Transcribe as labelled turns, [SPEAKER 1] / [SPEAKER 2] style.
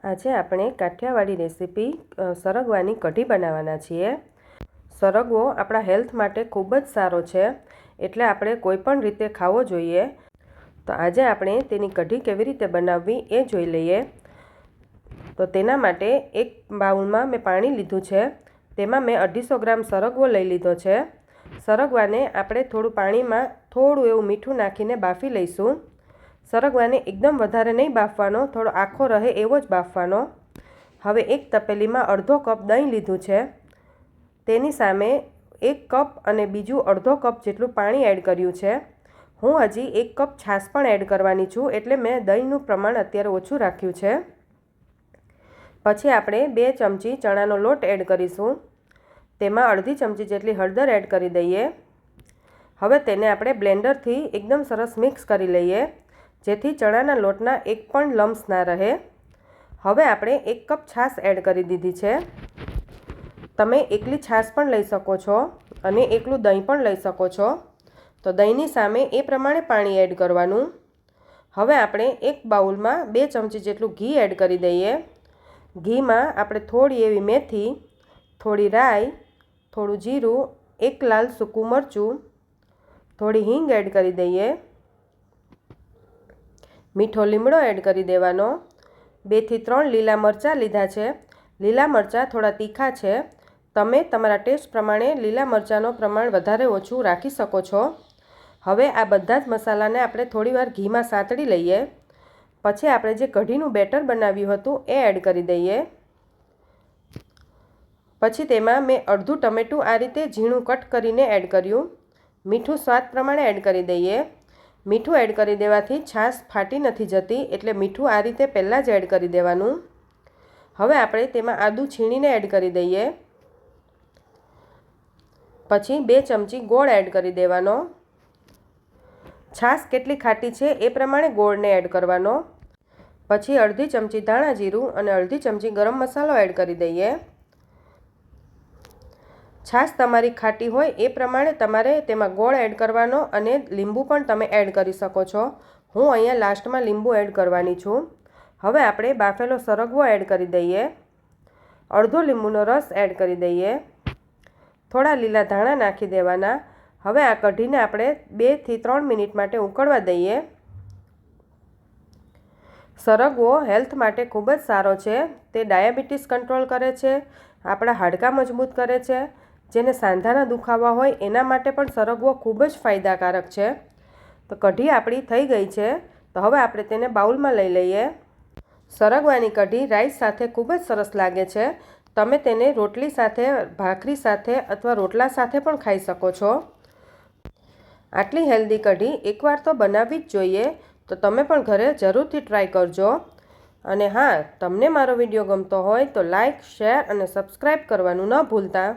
[SPEAKER 1] આજે આપણે કાઠિયાવાડી રેસીપી સરગવાની કઢી બનાવવાના છીએ। સરગવો આપણા હેલ્થ માટે ખૂબ જ સારો છે, એટલે આપણે કોઈ પણ રીતે ખાવો જોઈએ। તો આજે આપણે તેની કઢી કેવી રીતે બનાવવી એ જોઈ લઈએ। તો તેના માટે એક બાઉલમાં મેં પાણી લીધું છે, તેમાં મેં 250 ગ્રામ સરગવો લઈ લીધો છે। સરગવાને આપણે થોડું પાણીમાં થોડું એવું મીઠું નાખીને બાફી લઈશું। સરગવાને એકદમ વધારે નહીં બાફવાનો, થોડો આખો રહે એવો જ બાફવાનો। હવે એક તપેલીમાં અડધો કપ દહીં લીધું છે, તેની સામે 1 કપ અને બીજું અડધો કપ જેટલું પાણી એડ કર્યું છે। હું હજી 1 કપ છાશ પણ એડ કરવાની છું, એટલે મેં દહીંનું પ્રમાણ અત્યારે ઓછું રાખ્યું છે। પછી આપણે 2 ચમચી ચણાનો લોટ એડ કરીશું, તેમાં અડધી ચમચી જેટલી હળદર એડ કરી દઈએ। હવે તેને આપણે બ્લેન્ડરથી એકદમ સરસ મિક્સ કરી લઈએ, જેથી ચણાના લોટના એક પણ લમ્સ ના રહે। હવે આપણે 1 કપ છાશ એડ કરી દીધી છે। તમે એકલી છાશ પણ લઈ શકો છો અને એકલું દહીં પણ લઈ શકો છો। તો દહીંની સામે એ પ્રમાણે પાણી એડ કરવાનું। હવે આપણે એક બાઉલમાં 2 ચમચી જેટલું ઘી એડ કરી દઈએ। ઘીમાં આપણે થોડી એવી મેથી, થોડી રાઈ, થોડું જીરું, 1 લાલ સૂકું મરચું, થોડી હિંગ એડ કરી દઈએ। મીઠો લીમડો એડ કરી દેવાનો। 2 થી 3 લીલા મરચાં લીધા છે। લીલા મરચાં થોડા તીખા છે, તમે તમારા ટેસ્ટ પ્રમાણે લીલા મરચાંનો પ્રમાણ વધારે ઓછું રાખી શકો છો। હવે આ બધા જ મસાલાને આપણે થોડીવાર ઘીમાં સાતળી લઈએ। પછી આપણે જે કઢીનું બેટર બનાવ્યું હતું એ એડ કરી દઈએ। પછી તેમાં મેં અડધું ટમેટું આ રીતે ઝીણું કટ કરીને એડ કર્યું। મીઠું સ્વાદ પ્રમાણે એડ કરી દઈએ। મીઠું એડ કરી દેવાથી છાશ ફાટી નથી જતી, એટલે મીઠું આ રીતે પહેલાં જ એડ કરી દેવાનું। હવે આપણે તેમાં આદું છીણીને એડ કરી દઈએ। પછી 2 ચમચી ગોળ એડ કરી દેવાનો। છાશ કેટલી ખાટી છે એ પ્રમાણે ગોળને એડ કરવાનો। પછી અડધી ચમચી ધાણા જીરું અને અડધી ચમચી ગરમ મસાલો એડ કરી દઈએ। છાશ તમારી ખાટી હોય એ પ્રમાણે તમારે તેમાં ગોળ એડ કરવાનો અને લીંબુ પણ તમે એડ કરી શકો છો। હું અહીંયા લાસ્ટમાં લીંબુ એડ કરવાની છું। હવે આપણે બાફેલો સરગવો એડ કરી દઈએ। અડધો લીંબુનો રસ એડ કરી દઈએ। થોડા લીલા ધાણા નાખી દેવાના। હવે આ કઢીને આપણે 2 થી 3 મિનિટ માટે ઉકળવા દઈએ। સરગવો હેલ્થ માટે ખૂબ જ સારો છે। તે ડાયાબિટીસ કંટ્રોલ કરે છે, આપણા હાડકાં મજબૂત કરે છે। જેને સાંધાના દુખાવા હોય એના માટે પણ સરગવો ખૂબ જ ફાયદાકારક છે। તો કઢી આપણી થઈ ગઈ છે, તો હવે આપણે તેને બાઉલમાં લઈ લઈએ। સરગવાની કઢી રાઈસ સાથે ખૂબ જ સરસ લાગે છે। તમે તેને રોટલી સાથે, ભાખરી સાથે અથવા રોટલા સાથે પણ ખાઈ શકો છો। આટલી હેલ્ધી કઢી એકવાર તો બનાવવી જ જોઈએ, તો તમે પણ ઘરે જરૂરથી ટ્રાય કરજો। અને હા, તમને મારો વિડીયો ગમતો હોય તો લાઈક, શેર અને સબસ્ક્રાઈબ કરવાનું ન ભૂલતા।